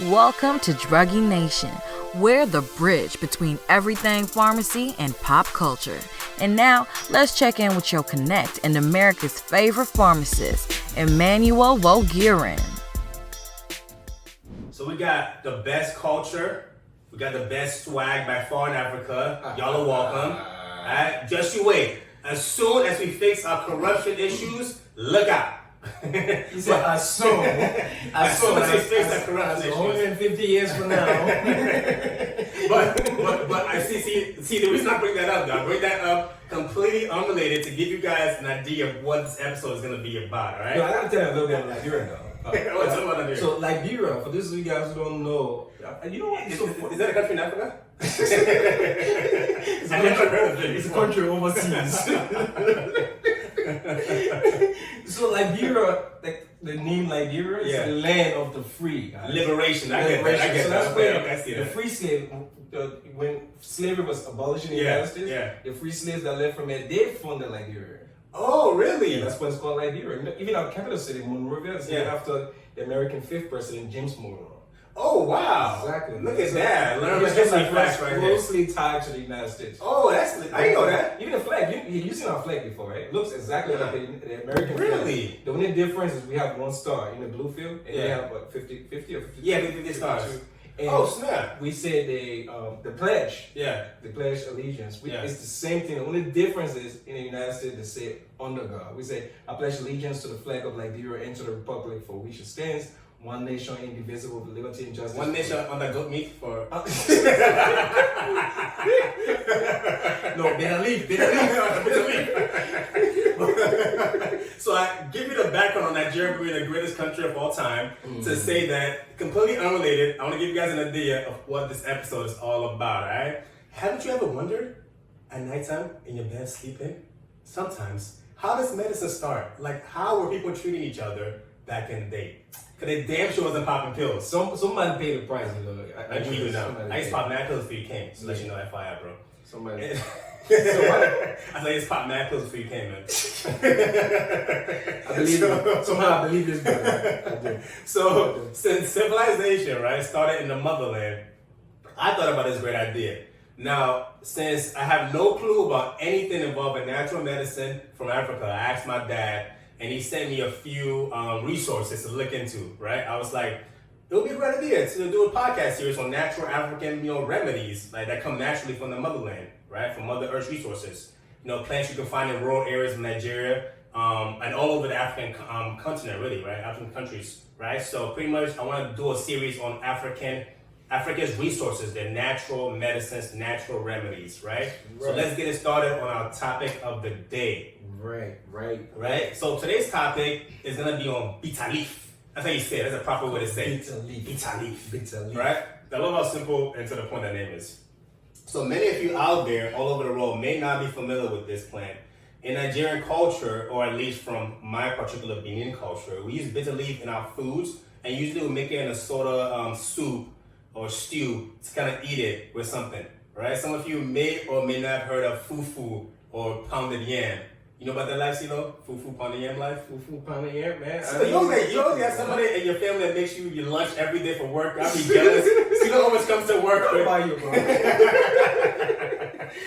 Welcome to Druggy Nation. We're the bridge between everything pharmacy and pop culture. And now, let's check in with your connect and America's favorite pharmacist, Emmanuel Wogirin. So we got the best culture. We got the best swag by far in Africa. Y'all are welcome. Alright, just you wait. As soon as we fix our corruption issues, look out. He said, as soon as we fix our corruption issues. 150 years from now. but I see the reason I bring that up, though, I bring that up completely unrelated to give you guys an idea of what this episode is going to be about, alright? No, I gotta tell you a little bit about Liberia, though. So Liberia, for those of you guys who don't know, you know what? Is that a country in Africa? It's a country overseas. So Liberia, like the name Liberia, is the land of the free. Guys. Liberation. I get that. So that's where the free slave, when slavery was abolished in the United States, the free slaves that left from it, they funded Liberia. Oh, really? Yeah, that's why it's called Liberia. Even our capital city, Monrovia, is named after the American 5th president, James Monroe. Oh, wow. Exactly. Look at that. Learn it's just like closely tied to the United States. Oh, I didn't know that. Even the flag, you've seen our flag before, right? It looks exactly like the American flag. Really? The only difference is we have one star in the blue field, and they have what, 50 or 50? Yeah, 50 stars. And snap. We said the pledge. Yeah. The pledge allegiance. It's the same thing. The only difference is in the United States they say under God. We say I pledge allegiance to the flag of Liberia and to the republic for which it stands, one nation indivisible with liberty and justice. One nation under goat meat for No, bitter leaf. So I give you the background on Nigeria being the greatest country of all time to say that, completely unrelated, I want to give you guys an idea of what this episode is all about, alright? Haven't you ever wondered at nighttime in your bed sleeping, sometimes, how does medicine start? Like, how were people treating each other back in the day? Because they damn sure wasn't popping pills. Somebody paid the price, you know. I do know. I used to pop mad pills before you came, so let you know FYI, bro. Somebody. So what? I thought you just popped mad pills before you came, man. I believe it. Somehow I believe this, brother. I do. So, since civilization, right, started in the motherland, I thought about this great idea. Now, since I have no clue about anything involving natural medicine from Africa, I asked my dad, and he sent me a few resources to look into, right? I was like, it would be a great idea to do a podcast series on natural African, remedies like that come naturally from the motherland, right? From Mother Earth's resources. Plants you can find in rural areas of Nigeria and all over the African continent, really, right? African countries, right? So pretty much, I want to do a series on Africa's resources, their natural medicines, natural remedies, right? So let's get it started on our topic of the day. Right. So today's topic is gonna be on bitter leaf. That's how you say it. That's a proper way to say it. Bitter leaf. Right? I love how simple and to the point that name is. So many of you out there, all over the world, may not be familiar with this plant. In Nigerian culture, or at least from my particular Benin culture, we use bitter leaf in our foods, and usually we make it in a sort of soup or stew to kind of eat it with something. Right? Some of you may or may not have heard of fufu or pounded yam. You know about that life, Fufu pounded yam life? Fufu pounded yam, man. So you always have somebody in your family that makes you your lunch every day for work. I'll be jealous. Silo always comes to work. How about you, bro?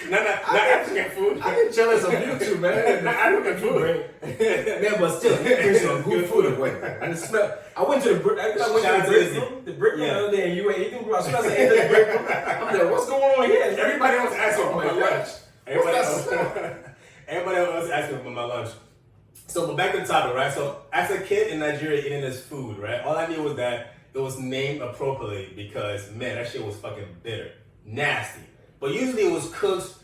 not African food. I get jealous of you too, man. Not African food. Man, but still, he brings some good food away. And the smell. I went to the break room the other day, and you were eating, bro. As soon as I entered the break room, I'm like, what's going on here? Everybody else asks for my lunch. Everybody else was asking for my lunch. So, but back to the topic, right? So, as a kid in Nigeria eating this food, right? All I knew was that it was named appropriately because, man, that shit was fucking bitter. Nasty. But usually it was cooked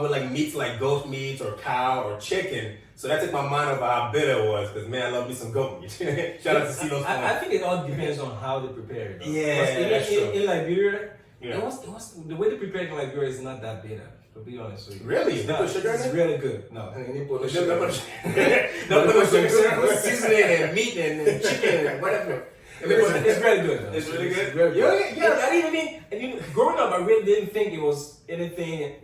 with like meats like goat meat or cow or chicken. So that took my mind over how bitter it was because, man, I love me some goat meat. Shout out to Celo's. I think it all depends on how they prepare it. Yeah, that's true. In Liberia, it was the way they prepare it in Liberia is not that bitter. To be honest with you. Really? They put sugar in it? It's really good. No, they put no sugar. Don't put sugar. Seasoning and meat and chicken and whatever. It's really good. Though. It's really good? Yeah. I didn't even, growing up, I really didn't think it was anything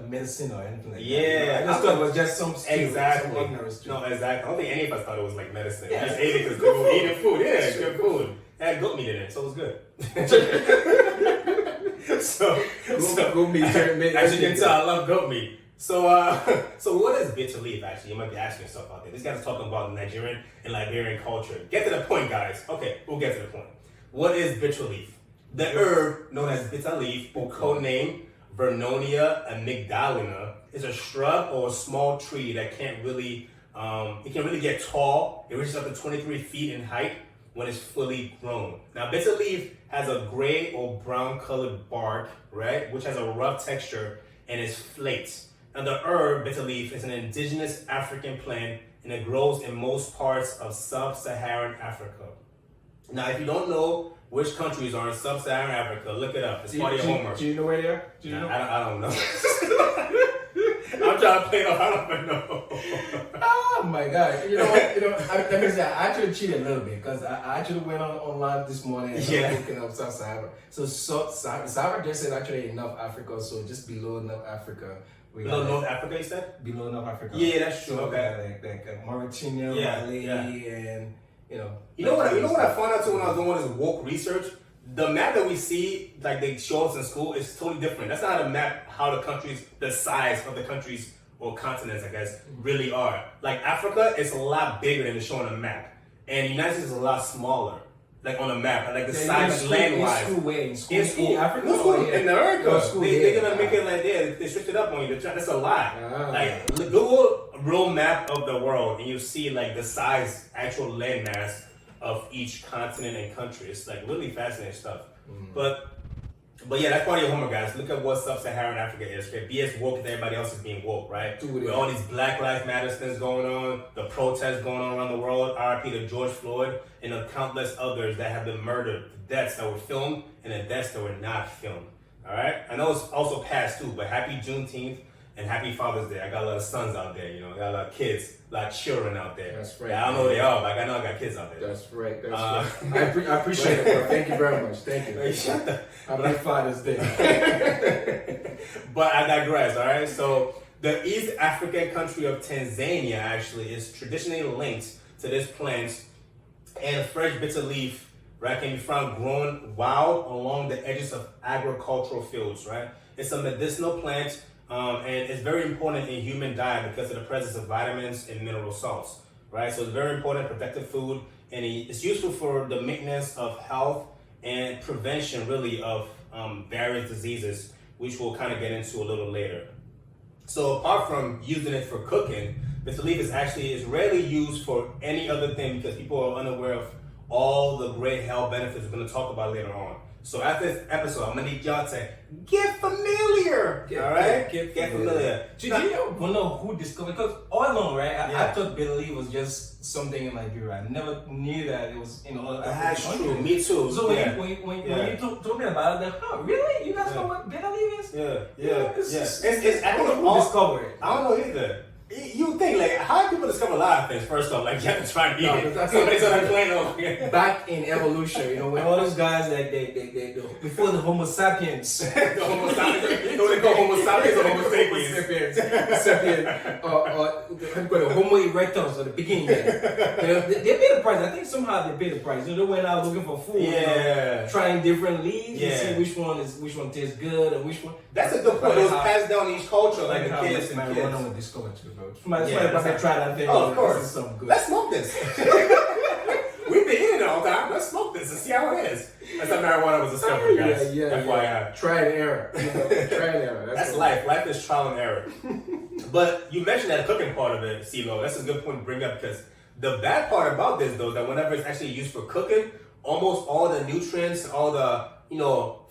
medicine or anything like that. Yeah. I just thought it was just some stew. Exactly. Some ignorance. No, exactly. I don't think any of us thought it was like medicine. We just ate it because we were eating food. Yeah, good food. It had goat meat in it, so it was good. so goat meat. As you can tell, I love goat meat. So what is bitter leaf? Actually, you might be asking yourself out there. This guy's talking about Nigerian and Liberian culture. Get to the point, guys. Okay, we'll get to the point. What is bitter leaf? The herb known as bitter leaf, or codename Vernonia amygdalina, is a shrub or a small tree that can't really, it can really get tall. It reaches up to 23 feet in height when it's fully grown. Now, bitter leaf has a gray or brown colored bark, right, which has a rough texture and is flaked. Now, the herb bitter leaf is an indigenous African plant, and it grows in most parts of sub-Saharan Africa. Now, if you don't know which countries are in sub-Saharan Africa, look it up. It's part of your homework. Do you know where they are? Do you know? I don't know. I'm trying to play it off. I don't even know. Oh my God! You know what? Let me say, I actually cheated a little bit because I actually went online this morning and I was looking up Sub-Saharan. So Sahara just said actually in North Africa, so just below North Africa. Below North Africa, you said? Below North Africa. Yeah, that's true. So Okay. Like Mauritania, Mali, and You know what I found out too when I was doing this woke research? The map that we see, like they show us in school, is totally different. That's not a map how the size of the countries or continents, I guess, really are. Like Africa is a lot bigger than it's shown on a map. And the United States is a lot smaller, like on a map. Like the size land-wise. In school, Africa? In America. They're going to make it like, they switch it up on you. That's a lie. Like, Google a real map of the world, and you see like the size, actual landmass of each continent and country. It's like really fascinating stuff. But yeah, that's part of your homework, guys. Look at what sub-Saharan Africa is. Okay, be as woke as everybody else is being woke, right? With all these Black Lives Matter things going on, the protests going on around the world, RIP to George Floyd, and the countless others that have been murdered, the deaths that were filmed and the deaths that were not filmed. All right? I know it's also past too, but happy Juneteenth and happy Father's Day. I got a lot of sons out there, I got a lot of kids, a lot of children out there. That's right. Yeah, I don't know who they are, but I know I got kids out there. That's right. I appreciate it, bro. Thank you very much. Thank you. Happy Father's Day. But I digress, all right? So the East African country of Tanzania actually is traditionally linked to this plant, and fresh bitter leaf, right, can be found growing wild along the edges of agricultural fields, right? It's a medicinal plant, and it's very important in human diet because of the presence of vitamins and mineral salts, right? So it's very important protective food, and it's useful for the maintenance of health and prevention, really, of various diseases, which we'll kind of get into a little later. So apart from using it for cooking, bitter leaf is rarely used for any other thing because people are unaware of all the great health benefits we're going to talk about later on. So after this episode, I'm going to need y'all to get familiar. All right? Get familiar. Do you know who discovered? Because all along, right, I thought bitter leaf was just something in Liberia. I never knew that it was in all That's true. Me too. So when you told me about it, oh, really? You guys know what bitter leaf is? It's I don't know who discovered it. I don't know either. You think, like, how do people discover a lot of things? First off, like, you have to try and eat it. Somebody's on a plane over. Back in evolution, when all those guys, like, they before the Homo sapiens. The Homo sapiens. You know what they call Homo sapiens or Homo sapiens? Sapien. Or Homo erectus at the beginning. They paid the price. I think somehow they paid the price. They went out looking for food. Trying different leaves and see which one tastes good and which one. That's a good point. It was passed down in each culture, like the kids and kids. Marijuana discovered too, bro. Somebody try that thing. Oh, of course. This is something good. Let's smoke this. We've been eating it all the time. Let's smoke this and see how it is. That's how marijuana was discovered, guys. FYI. Try and error. Try and error. That's life. Life is trial and error. But you mentioned that cooking part of it, CeeLo. That's a good point to bring up because the bad part about this, though, is that whenever it's actually used for cooking, almost all the nutrients, all the,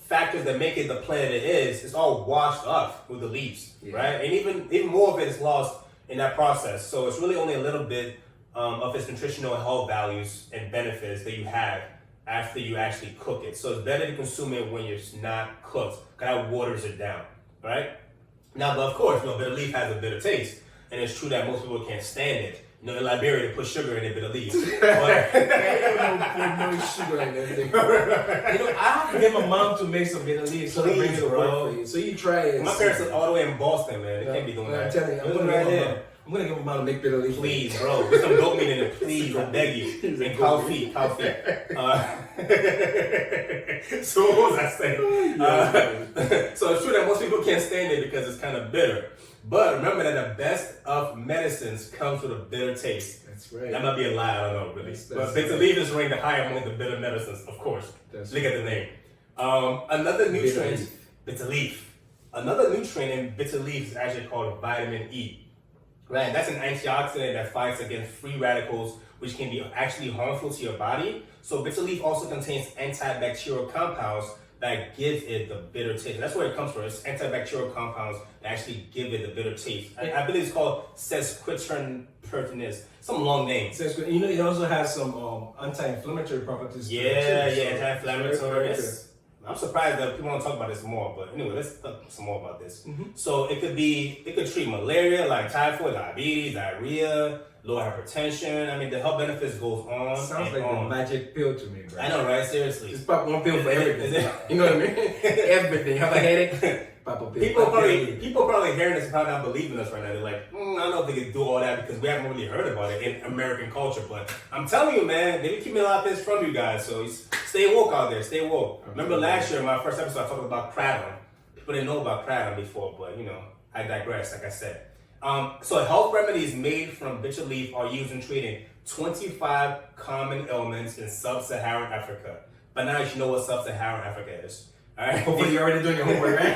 factors that make it the plant it is, it's all washed up with the leaves, right? And even more of it is lost in that process. So it's really only a little bit of its nutritional and health values and benefits that you have after you actually cook it. So it's better to consume it when it's not cooked, because that waters it down, right? Now, but of course, bitter leaf has a bitter taste, and it's true that most people can't stand it. In Liberia, they put sugar in their bitter leaves. No sugar in anything. I have to get my mom to make some bitter leaves so they bring it to work for you. So you try it. My parents are all the way in Boston, man. They can't be doing that. I'm telling you, I'm gonna give him a bottle of make bitter leaf. Please, bro. Put some goat meat in it, please. I beg you. And cow feet. So what was I saying? So it's true that most people can't stand it because it's kind of bitter. But remember that the best of medicines comes with a bitter taste. That's right. That might be a lie, I don't know really. But bitter leaf is ranked high among the bitter medicines, of course. Look at the name. Another nutrient, bitter leaf. Another nutrient in bitter leaf is actually called vitamin E. Right, that's an antioxidant that fights against free radicals, which can be actually harmful to your body. So bitter leaf also contains antibacterial compounds that give it the bitter taste. That's where it comes from. It's antibacterial compounds that actually give it the bitter taste. I believe it's called sesquiterpenes. Some long name. You know, it also has some anti-inflammatory properties. Yeah, anti-inflammatory. I'm surprised that people don't talk about this more, but anyway, let's talk some more about this. So it could treat malaria, like typhoid, diabetes, diarrhea, low hypertension. I mean, the health benefits goes on. Sounds like a magic pill to me, bro. I know, right? Seriously. Just pop one pill for everything. You know what I mean? Everything. Have a headache? Pop a pill. People probably hearing this and probably not believing us right now. They're like, I don't know if they can do all that because we haven't really heard about it in American culture. But I'm telling you, man, they be keeping a lot of this from you guys. So stay woke out there. Stay woke. Remember last year, in my first episode, I talked about kratom. People didn't know about kratom before, but you know, I digress, like I said. So health remedies made from bitter leaf are used in treating 25 common ailments in sub-Saharan Africa. But now you know what sub-Saharan Africa is. All right. Hopefully you're already doing your homework, right?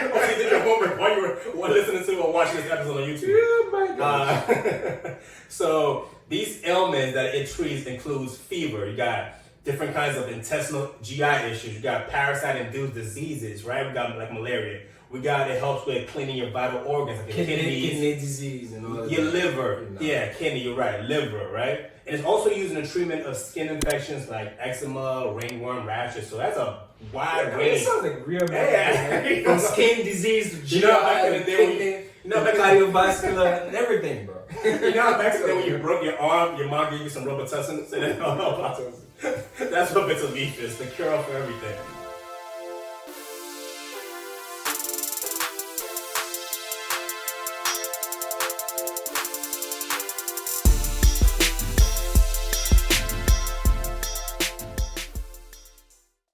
Hopefully you did your homework while you were listening to or watching this episode on YouTube. Oh my God. So these ailments that it treats includes fever. You got different kinds of intestinal GI issues. You got parasite-induced diseases, right? We got like malaria. It helps with cleaning your vital organs, like your kidney disease and all that. Your liver. You know. Yeah, kidney, you're right. Liver, right? And it's also used in the treatment of skin infections like eczema, ringworm, rashes. So that's a wide range. It sounds like real bad. From skin disease to GI, kidney, cardiovascular, and everything, bro. You know back then when you broke your arm, your mom gave you some Robitussin? That's what bitter leaf is, the cure for everything.